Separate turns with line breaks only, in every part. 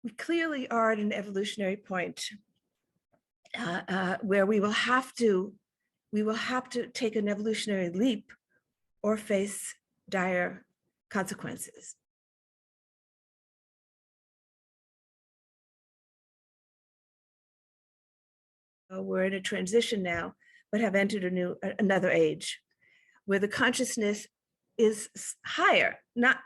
we clearly are at an evolutionary point where we will have to take an evolutionary leap or face dire consequences. We're in a transition now, but have entered another age where the consciousness is higher, not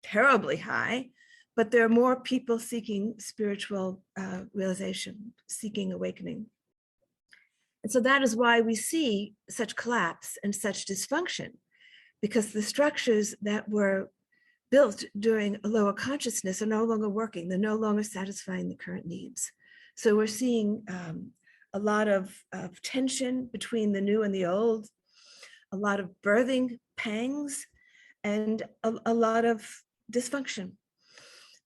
terribly high, but there are more people seeking spiritual realization, seeking awakening. And so that is why we see such collapse and such dysfunction, because the structures that were built during a lower consciousness are no longer working. They're no longer satisfying the current needs. So we're seeing a lot of tension between the new and the old, a lot of birthing pangs, and a lot of dysfunction.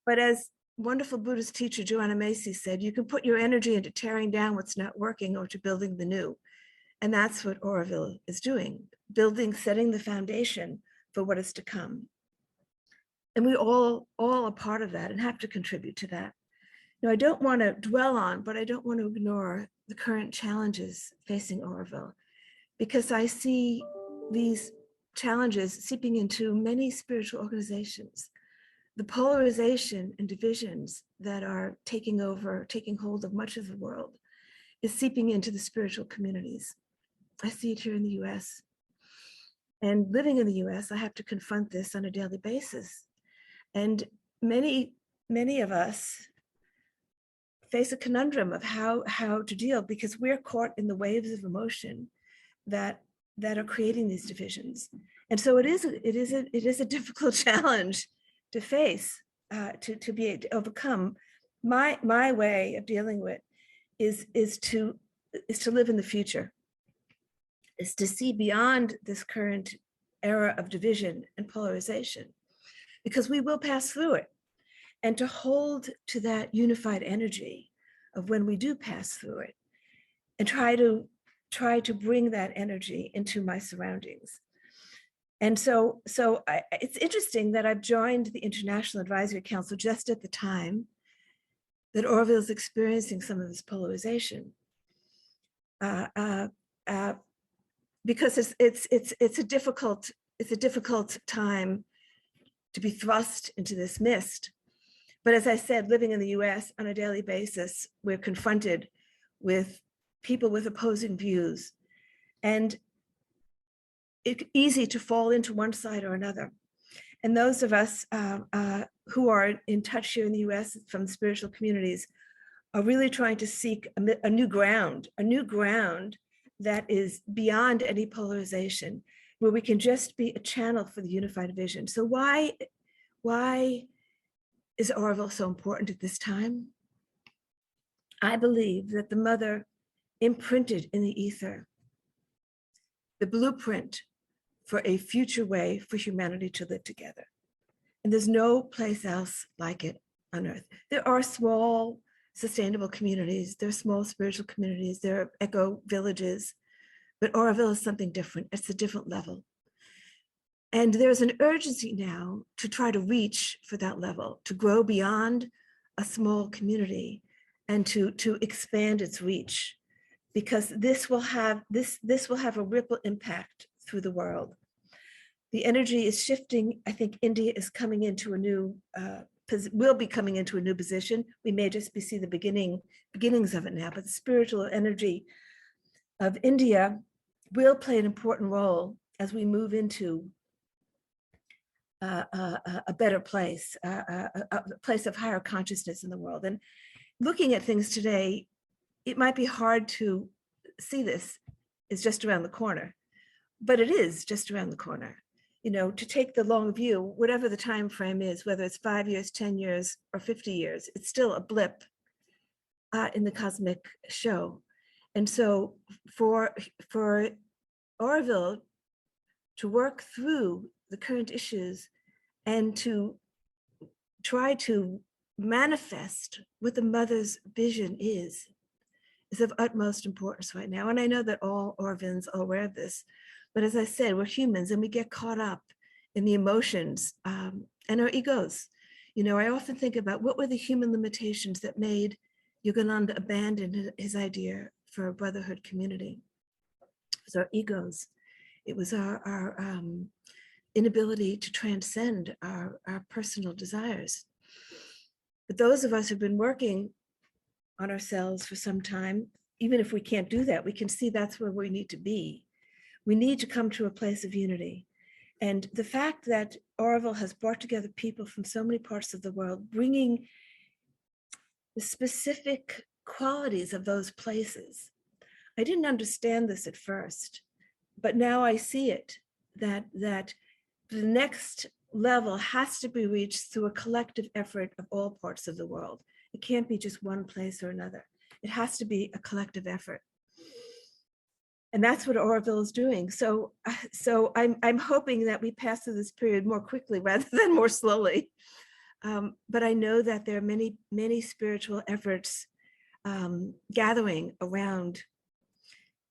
But as wonderful Buddhist teacher Joanna Macy said, you can put your energy into tearing down what's not working or to building the new. And that's what Auroville is doing, setting the foundation for what is to come. And we all are part of that and have to contribute to that. Now, I don't want to dwell on, but I don't want to ignore the current challenges facing Auroville, because I see these challenges seeping into many spiritual organizations. The polarization and divisions that are taking hold of much of the world is seeping into the spiritual communities. I see it here in the US. And living in the US, I have to confront this on a daily basis. And many of us face a conundrum of how to deal, because we're caught in the waves of emotion that are creating these divisions. And so it is a difficult challenge to face, to be able to overcome. My way of dealing with is to live in the future, is to see beyond this current era of division and polarization, because we will pass through it, and to hold to that unified energy of when we do pass through it, and try to bring that energy into my surroundings. And so it's interesting that I've joined the International Advisory Council just at the time that Auroville is experiencing some of this polarization, because it's a difficult time to be thrust into this mist. But as I said, living in the US on a daily basis, we're confronted with people with opposing views, and it's easy to fall into one side or another. And those of us who are in touch here in the US from spiritual communities are really trying to seek a new ground that is beyond any polarization, where we can just be a channel for the unified vision. So why is Auroville so important at this time? I believe that the mother imprinted in the ether the blueprint for a future way for humanity to live together. And there's no place else like it on earth. There are small sustainable communities, there are small spiritual communities, there are eco villages, but Auroville is something different. It's a different level. And there's an urgency now to try to reach for that level, to grow beyond a small community and to expand its reach, because this will have a ripple impact through the world. The energy is shifting. I think India is coming into will be coming into a new position. We may just see the beginnings of it now, but the spiritual energy of India will play an important role as we move into a better place, a place of higher consciousness in the world. And looking at things today, it might be hard to see this is just around the corner, but it is just around the corner. You know, to take the long view, whatever the time frame is, whether it's 5 years, 10 years, or 50 years, it's still a blip in the cosmic show. And so for Auroville to work through the current issues and to try to manifest what the mother's vision is of utmost importance right now. And I know that all Aurovillians are aware of this, but as I said, we're humans and we get caught up in the emotions and our egos. You know, I often think about what were the human limitations that made Yogananda abandon his idea for a brotherhood community. It was our egos. It was our inability to transcend our personal desires. But those of us who've been working on ourselves for some time, even if we can't do that, we can see that's where we need to be. We need to come to a place of unity. And the fact that Auroville has brought together people from so many parts of the world, bringing the specific qualities of those places. I didn't understand this at first, but now I see it, that the next level has to be reached through a collective effort of all parts of the world. It can't be just one place or another. It has to be a collective effort. And that's what Auroville is doing. So I'm hoping that we pass through this period more quickly rather than more slowly. But I know that there are many spiritual efforts gathering around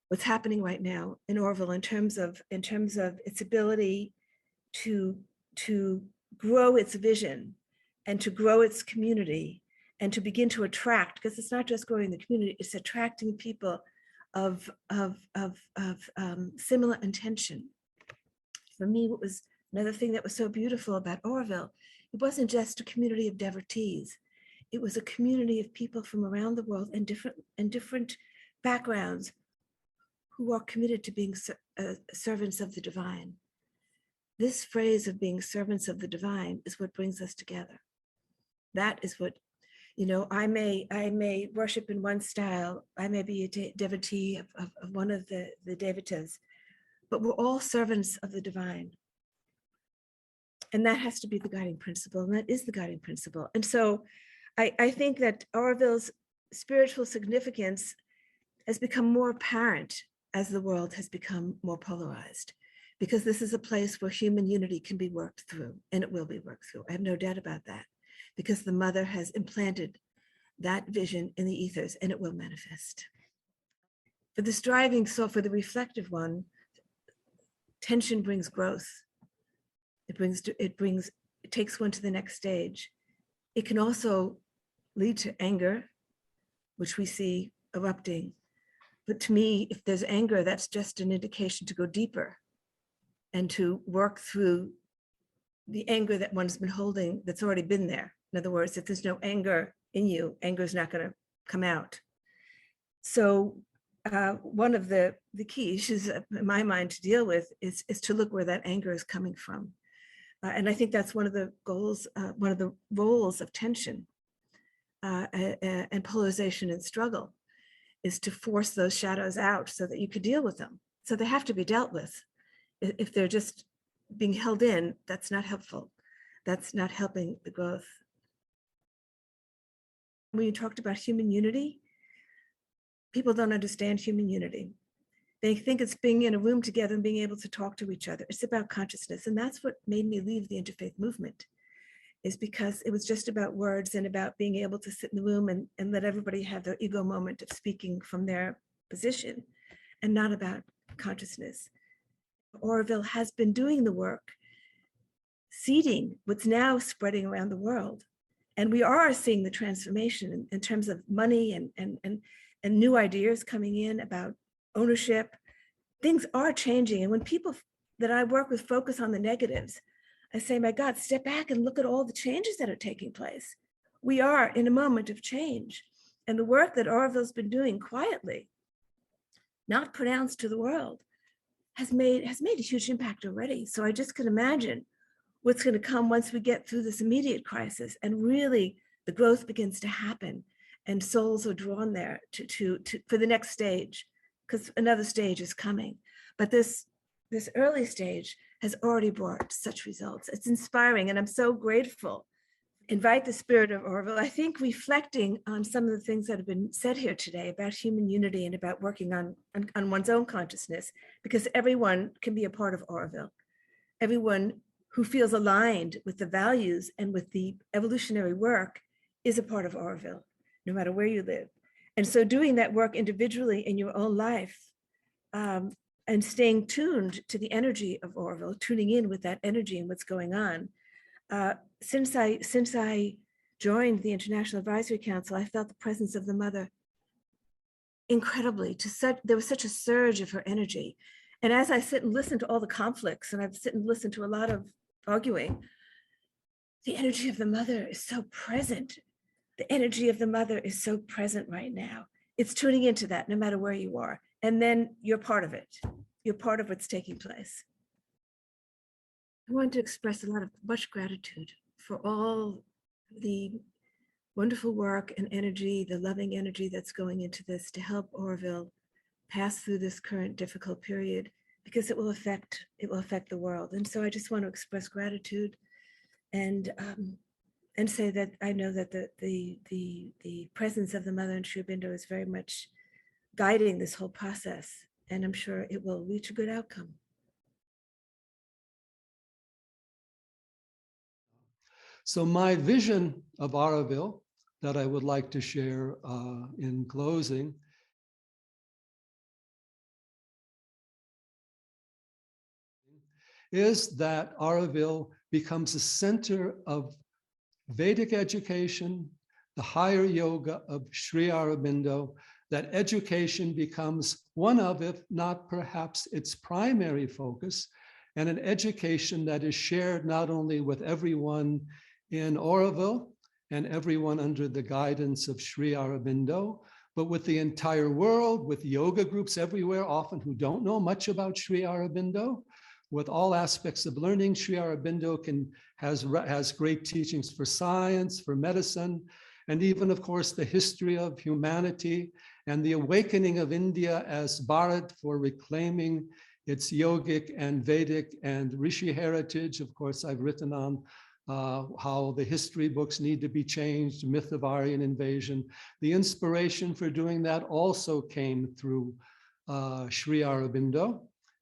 what's happening right now in Auroville in terms of its ability to grow its vision and to grow its community and to begin to attract, because it's not just growing the community, it's attracting people of similar intention. For me, what was another thing that was so beautiful about Auroville, it wasn't just a community of devotees. It was a community of people from around the world and different backgrounds who are committed to being servants of the divine. This phrase of being servants of the divine is what brings us together. That is what, you know, I may worship in one style, I may be a devotee of one of the devatas, but we're all servants of the divine. And that has to be the guiding principle, and that is the guiding principle. And so I think that Auroville's spiritual significance has become more apparent as the world has become more polarized, because this is a place where human unity can be worked through, and it will be worked through. I have no doubt about that, because the mother has implanted that vision in the ethers, and it will manifest. For the striving soul, for the reflective one, tension brings growth. It takes one to the next stage. It can also lead to anger, which we see erupting. But to me, if there's anger, that's just an indication to go deeper and to work through the anger that one's been holding that's already been there. In other words, if there's no anger in you, anger is not going to come out. So one of the key issues in my mind to deal with is to look where that anger is coming from. And I think that's one of the goals, one of the roles of tension and polarization and struggle, is to force those shadows out so that you could deal with them. So they have to be dealt with. If they're just being held in, that's not helpful. That's not helping the growth. When you talked about human unity, people don't understand human unity. They think it's being in a room together and being able to talk to each other. It's about consciousness. And that's what made me leave the interfaith movement, is because it was just about words and about being able to sit in the room and let everybody have their ego moment of speaking from their position, and not about consciousness. Auroville has been doing the work, seeding what's now spreading around the world. And we are seeing the transformation in terms of money and new ideas coming in about ownership. Things are changing. And when people that I work with focus on the negatives, I say, my God, step back and look at all the changes that are taking place. We are in a moment of change. And the work that Auroville's been doing quietly, not pronounced to the world, has made a huge impact already. So I just can imagine what's going to come once we get through this immediate crisis and really the growth begins to happen and souls are drawn there for the next stage, because another stage is coming. But this early stage has already brought such results. It's inspiring, and I'm so grateful. Invite the spirit of Auroville. I think reflecting on some of the things that have been said here today about human unity and about working on one's own consciousness, because everyone can be a part of Auroville. Everyone who feels aligned with the values and with the evolutionary work is a part of Auroville, no matter where you live. And so doing that work individually in your own life, and staying tuned to the energy of Auroville, tuning in with that energy and what's going on, Since I joined the International Advisory Council, I felt the presence of the mother incredibly. There was such a surge of her energy. And as I sit and listen to all the conflicts, and I've sit and listened to a lot of arguing, the energy of the mother is so present. The energy of the mother is so present right now. It's tuning into that no matter where you are. And then you're part of it. You're part of what's taking place. I want to express much gratitude for all the wonderful work and energy, the loving energy that's going into this to help Auroville pass through this current difficult period, because it will affect the world. And so I just want to express gratitude and say that I know that the presence of the mother in Sri Aurobindo is very much guiding this whole process, and I'm sure it will reach a good outcome.
So my vision of Auroville that I would like to share in closing is that Auroville becomes a center of Vedic education, the higher yoga of Sri Aurobindo, that education becomes one of, if not perhaps its primary focus, and an education that is shared not only with everyone in Auroville and everyone under the guidance of Sri Aurobindo, but with the entire world, with yoga groups everywhere, often who don't know much about Sri Aurobindo, with all aspects of learning. Sri Aurobindo has great teachings for science, for medicine, and even, of course, the history of humanity and the awakening of India as Bharat for reclaiming its yogic and Vedic and Rishi heritage. Of course, I've written on how the history books need to be changed, myth of Aryan invasion. The inspiration for doing that also came through Sri Aurobindo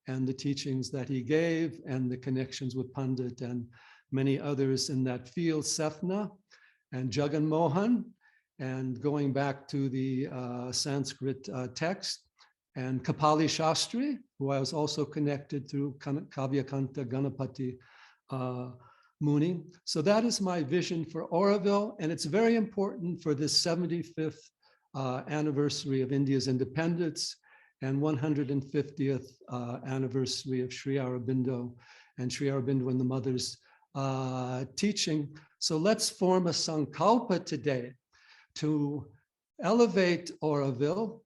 and the teachings that he gave and the connections with Pandit and many others in that field, Sethna and Jagan Mohan, and going back to the Sanskrit text, and Kapali Shastri, who I was also connected through Kavyakanta Ganapati Muni. So that is my vision for Auroville, and it's very important for this 75th anniversary of India's independence and 150th anniversary of Sri Aurobindo and Sri Aurobindo and the Mother's teaching. So let's form a sankalpa today to elevate Auroville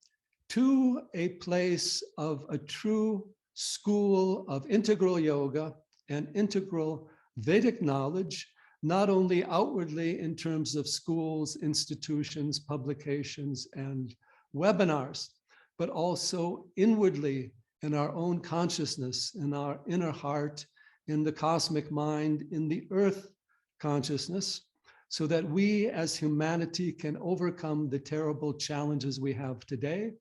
to a place of a true school of integral yoga and integral Vedic knowledge, not only outwardly in terms of schools, institutions, publications, and webinars, but also inwardly in our own consciousness, in our inner heart, in the cosmic mind, in the earth consciousness, so that we as humanity can overcome the terrible challenges we have today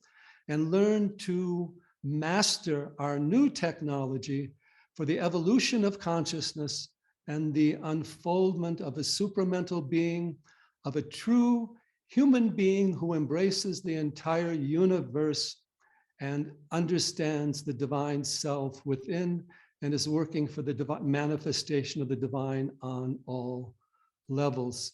and learn to master our new technology for the evolution of consciousness and the unfoldment of a supramental being, of a true human being who embraces the entire universe and understands the divine self within and is working for the divine manifestation of the divine on all levels.